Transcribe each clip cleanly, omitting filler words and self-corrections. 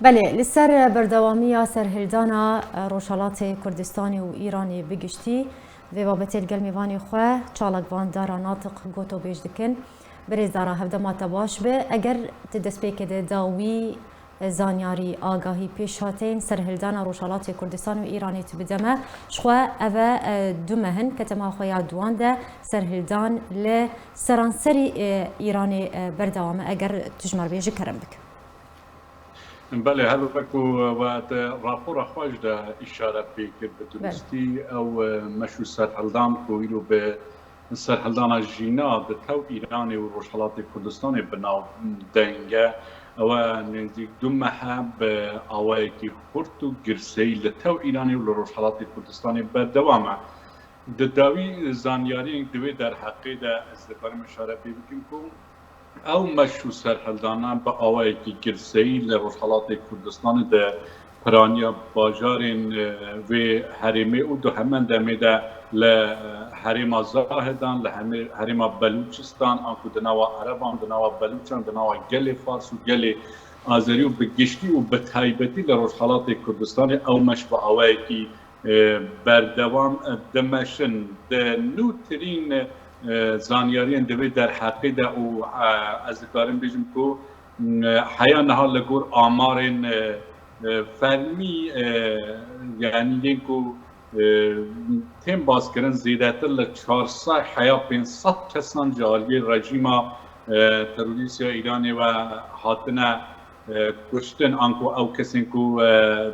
بله لسر بردوامی سرهلدانا روشالات کردستانی و ایرانی بگشتی و بابت الگلمیوانی خواه چالکوان دارا ناطق گوتو بیج دکن بریز دارا هفدمات باش به اگر تدست بیکده داوی زانیاری آگاهی پیش هاتین سرهلدانا روشالات کردستان و ایرانی تبدمه شخواه اوه دومهن کتما خواه دوان ده سرهلدان لسرانسری ایرانی بردوامه اگر تجمر بیجی کرم بک. بله هل وقت وقت راپور خواج ده اشاره بکر بدرستی او مشو سرحلدان کویلو به سرحلدان جینا ده تو ایرانی و روشالات کردستانی بناو دنگه او نزدیک دو محب آوایی که خورد و گرسی لتو ایرانی و روشالات کردستانی بدوامه داوی زانیاری دوی در حقی ده از دکارم اشاره بکن کن او مشو سرحلدانا با آوایی که گرسی لروشالات کردستان ده پرانیا باجارین و حریمه او دو همین دمه ده لحریم زاهدان لحریم بلوچستان آنکو دنوا عربان دنوا بلوچان دنوا گل فارس و گل آذری و بگشتی و بتایبتی لروشالات کردستان او مش با آوایی که بردوام دمشن ده نوترین زانیاریان دوی در حقیقت او از کارم بیشم کو حیا نها لگور آمارن فرمی یعنی لینکو تیم باز کردن زیادتر ل 400 حیا 500 کسان جاری رژیم تروریستی ایرانی و هاتنه کشتن آنکو او کسی کو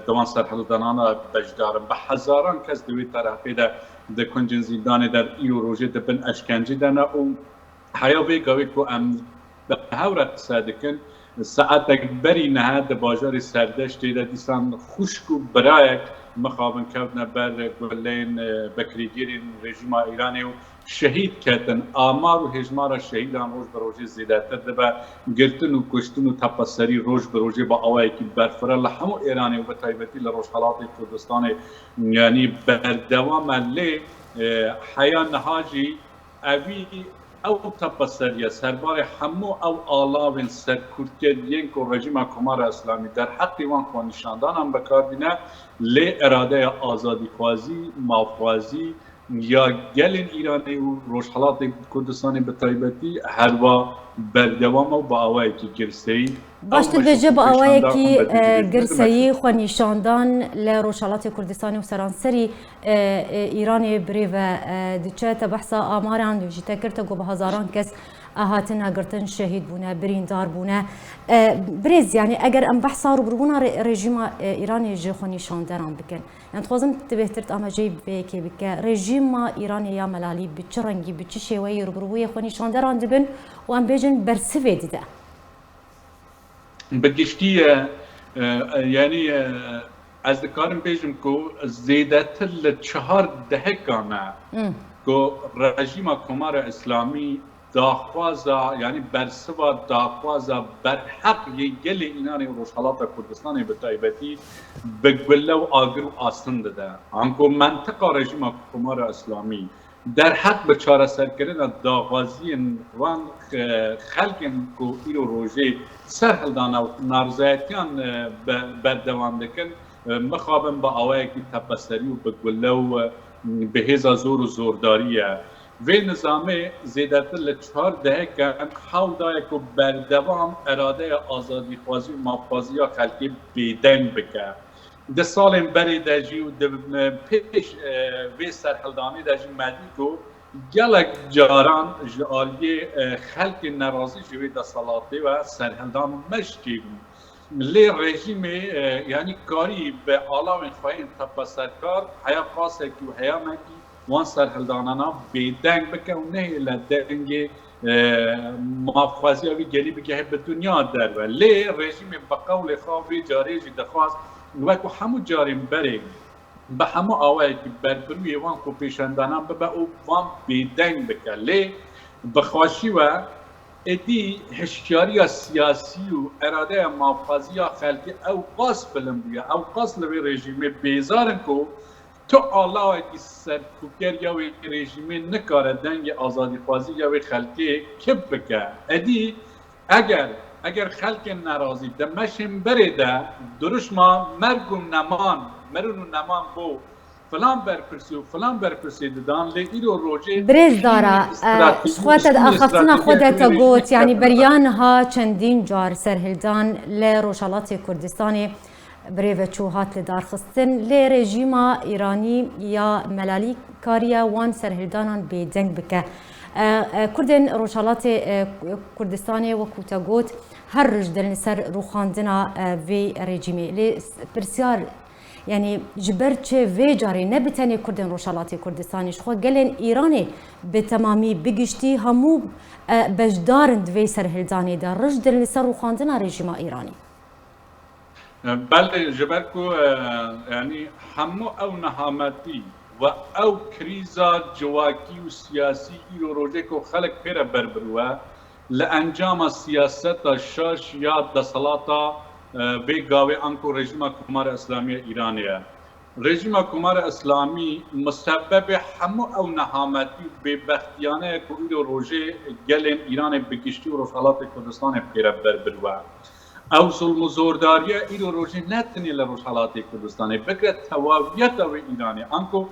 دوان سرحدانان بجدارن به هزاران کس دوی طرفی ده کنجن زندان در ایرو روزه ده بن اشکنجه دنا او حیاوی گاوی کو ام به هورت صادقن ساعت اکبری نه ده باجار سردشت ده دیسان خوشکو برایک مخابن کردن بر گلین بکریگیرین رژیم ایرانی و شهید کردن آمار و هجمار شهیدان روز به روزه زیادتر ده با گرتن و کشتن و تپسری روز به روزه با آوایی که برفره لحمو ایرانی و بتایبتی لروشالات کردستان یعنی بردوام لی حیا نهاجی اوی او تپسری سربار همو او آلاوین سرکورتیین که رژیم کمار اسلامی در حقی وان که نشاندان هم بکاردینه لی اراده آزادی خوازی مافوازی یا گلین ایرانی و روشالات کردستانی به تایبتی هر با بردوام و با آوایی که گرسی باشتر بجه با آوایی که گرسی خو نشاندان لروشالات کردستانی و سرانسری ایرانی بری و دیچه تبحثا آماران دوشی تکرت گو به هزاران کس هاتن اگرتن شهید بونه بریندار بونه برز يعني اگر ام بحثا رو برونا رژیم ایرانی جه خو نشاندان بکن يعني خوازم تبهترت اما جيب بيكي بك رژیم ایرانی یا ملالی بچه رنگی بچه شوی رو بروی خو نشاندان دبن و ام بیجن برسوی دیده بگشتی یعنی از دکارم بیجم که زیادتر ل4 دهکانه که رژیم کمار اسلامی داخوازا یعنی برسوا داخوازا بر حق گل اینانی و روشالات کردستانی به تایبتی بگوله و آگر و آسن داده آنکو منطقه رژیم کمار اسلامی در حق به چاره سر کردن داغازی وان خلق کو ایرو روزه سرحلدان و نارضایتیان بردوام دکن مخابن با آوایی که تپسری و بگوله و به هزا زور و زورداریه و نظامه زیادتر ل4 دهکن حال داره که بردوام اراده آزادی خوازی و مافوازی یا خلقی بیدن بکه ده سال بری داجی و ده پیش وی سرحلدانی داجی مدی کو گلک جاران جالی خلق نرازی جوی ده سالاتی و سرحلدان مشتی لی رژیم یعنی کاری به عالم خواهی تپسرکار حیا خاصه که حیا مکی وان سرحلدانانا بیدنگ بکن و نه لدنگ مافوازی اوی گلی بگه به دنیا در و لی رژیم بقول خوابی جاری جی دخواست وقتی همو جاریم بریم به همو آوایی که بربروی وان کو پیشندانم به او وان بیدنگ بکن لی بخواشی و ادی هشیاری سیاسی و اراده مافوازی خلقی او قاس بلن بیا او قاس لوی رژیم بیزارن کو تو الله کی سرکوبگر یا رژیم نکاره دنگ آزادی خوازی یا خلقی کب بکه ادی اگر اگر خلق ناراضی دمشم برده درش ما مرگم نمان مرون نمان بو فلان برپرسی و فلان برپرسی دادن لیرو روزه برز داره شخوات اخفتنا خودت گوت یعنی بریان ها چندین جار سرهلدان لروشالات کردستان بریو چوهات لدارخستن لی رژیما ایرانی یا ملالی کاریا وان سرهلدانان بیدنگ بکه کردن روشالات کردستان و کوتاگوت هر رجدل سر روخاندنا وی رژیمی لی پرسیار يعني جبرتشي في جاري نبتني كردن روشالاتي كردستانيش خو قالن ايراني بتمامي بقشتي همو بجدارن دوي سرهلداني دا رجد اللي سر خاندنا ريجيما ايراني بل جبركو يعني همو او نهامتي و او كريزا جواكي وسياسي ايرو روجيكو خلق بيرا بربروا لانجام السياسة الشاش يا دسلاتا به گاوی انکو رژیم کمار اسلامی ایرانیه رژیم کمار اسلامی مسبب همو او نهامتی به بختیانه که ایرو روژه گلن ایران بکشتی و روشالات کردستان پیره بربروا او ظلم و زورداریه ایرو روژه نتنی لروشالات کردستان بکره تواویت او ایرانی انکو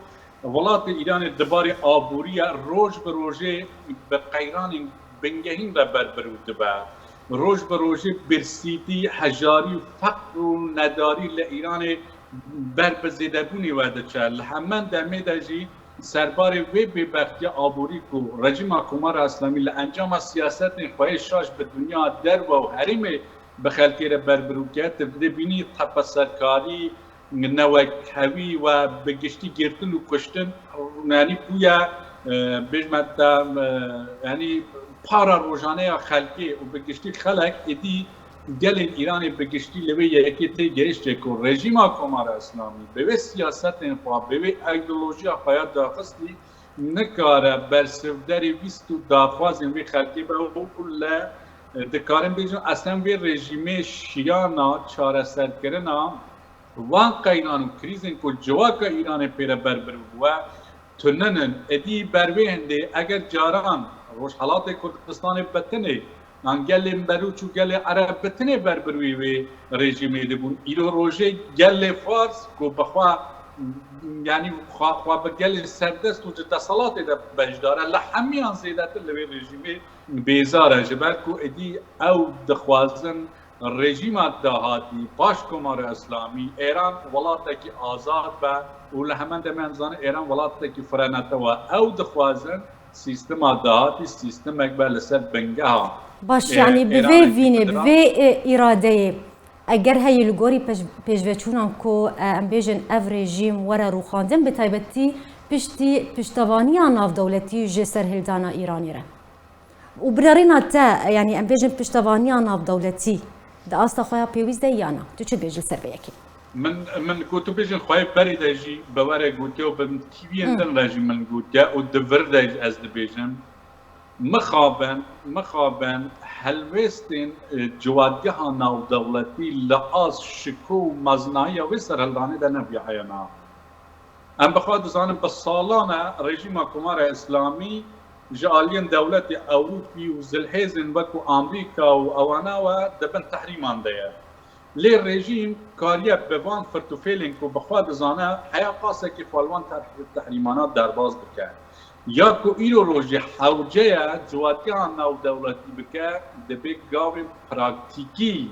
ولات ایران دبار آبوری روز به روژه به قیران بنگهین را بربرو دبا روز به روز برسیدی حجاری و فقر و نداری لایران بربزیده بونی وعده چه همه دمی داشتی سربار وی ببختی آبوری کو رژیم کمار اسلامی لانجام سیاست نخواهی شاش به دنیا در و حریم به خلقی را بربروکت تبدیل بینی تپسرکاری نوکهوی و بگشتی گرتن و کشتن یعنی پویا بجمت یعنی پارا روزانه خلقی و بگشتی خلق ادی گل ایران بگشتی لوی یکی تی گشته کو رژیم کمار اسلامی به سیاست انخوا به ایدئولوژی خیات داخستی نکاره برسودری ویستو دافاز وی خلقی به کل دکارن بیجن اصلا وی رژیم شیانا چاره سر کردنا وان قینان و کریزن کو جواک ایران پیره بربرو و تنن ادی بروی هنده اگر جاران روشالات کردستان بتنه گل بلوچ و گل عرب بتنه بربروی و رژیمی دبون ایرو روژه گل فارس کو بخوا یعنی خوا به گل سردست و جدسالات ده بجداره لحمیان زیدت لوی رژیمی بیزاره جبر کو ادی او دخوازن رژیم دهاتی باش کمار اسلامی ایران ولاتی آزاد با و لحمن دمنزان ایران ولاتی فرانته و او دخوازن سیستم دهاتی سیستم اکبر سر بنگه ها باش يعني بفي فيني بفي إرادة اگر هی لگوری پیشوچونان کو ام بیجن اف رژیم ورا روخاندن به تایبتی پشتوانی ناف دولتی جسر هلدانا ایرانی را و برارینا تا یعنی ام بیجن پشتوانی ناف دولتی دا استا خویا پیویز دیانا تو چه بیجل سر بیکی من كنت بيجن خايف بريد اجي بوارق قلت له بمتيبي اندن راجي من قلت او دفرد از بيجن مخابن هلوستين جوادجها ناو دولتي لآز شكو مزنايا وسر هلداني دا نبي حيانا ام بخواد زانم بسالانه رژیم کمار اسلامی جالين دولت اوروبي وزلحيزن وكو امريكا واوانا ودبن تحريمان ديه لي رژیم کاریا بوان فرتوفیلین کو بخواد زانه حیا قاسه که فالوان تحریمانات درباز بکن یا کو ایرو روژه حوجه جواتی ناو دولتی بکن دبی گاوی پراکتیکی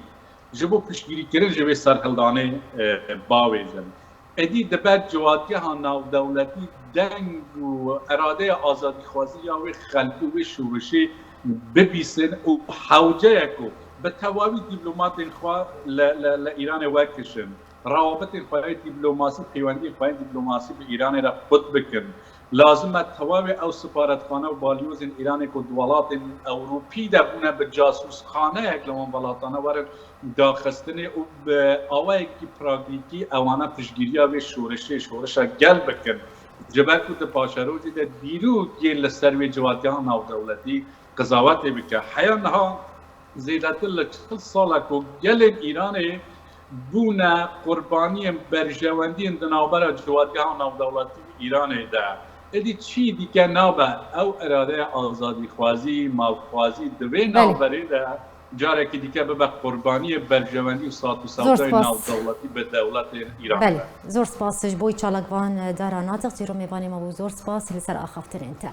جبو پشگیری کرن جبی سرخلدانه باویزن ادی دبی جواتی ناو دولتی دنگ و اراده آزادی خوازی یا وی خلقی و شورشی ببیسن و حوجه کو بتواوی دیپلمات انخوا لإيران واكشن روابط انخواهی دیپلماسی پیوندی انخواهی دیپلماسی به ایران را خود بکن لازم تواوی او سفارتخانه و بالیوز ایران کو دولات اوروپی دبونه به جاسوس خانه اکلمان ولاتانه ورد داخستنه و به آوه کی پراگیکی اوانا پشگیری و شورش گل بکن جبر کو ده پاشروجی ده دیرو گیل لسروی جواتیان ناو دولتی قضاوت بکن حیانها زیادت لچل ساله کو گل ایرانی بونه قربانی برجواندی اندنابر جوادگاه ناو دولتی ایرانی ده ادی چی دیگه نابه او اراده آزادی خوازی مالخوازی دوی نابری ده جارێکی دیکە ببە قوربانیە بەرژەوەندی و سات و سەودای ناودەوڵەتی بە دەوڵەتی ئیران. بله زۆر سپاسش بۆی چالاکوان دارا ناتەق چیرۆ میوانی ما بوو زۆر سپاس لەسەر ئاخافتنێنتە.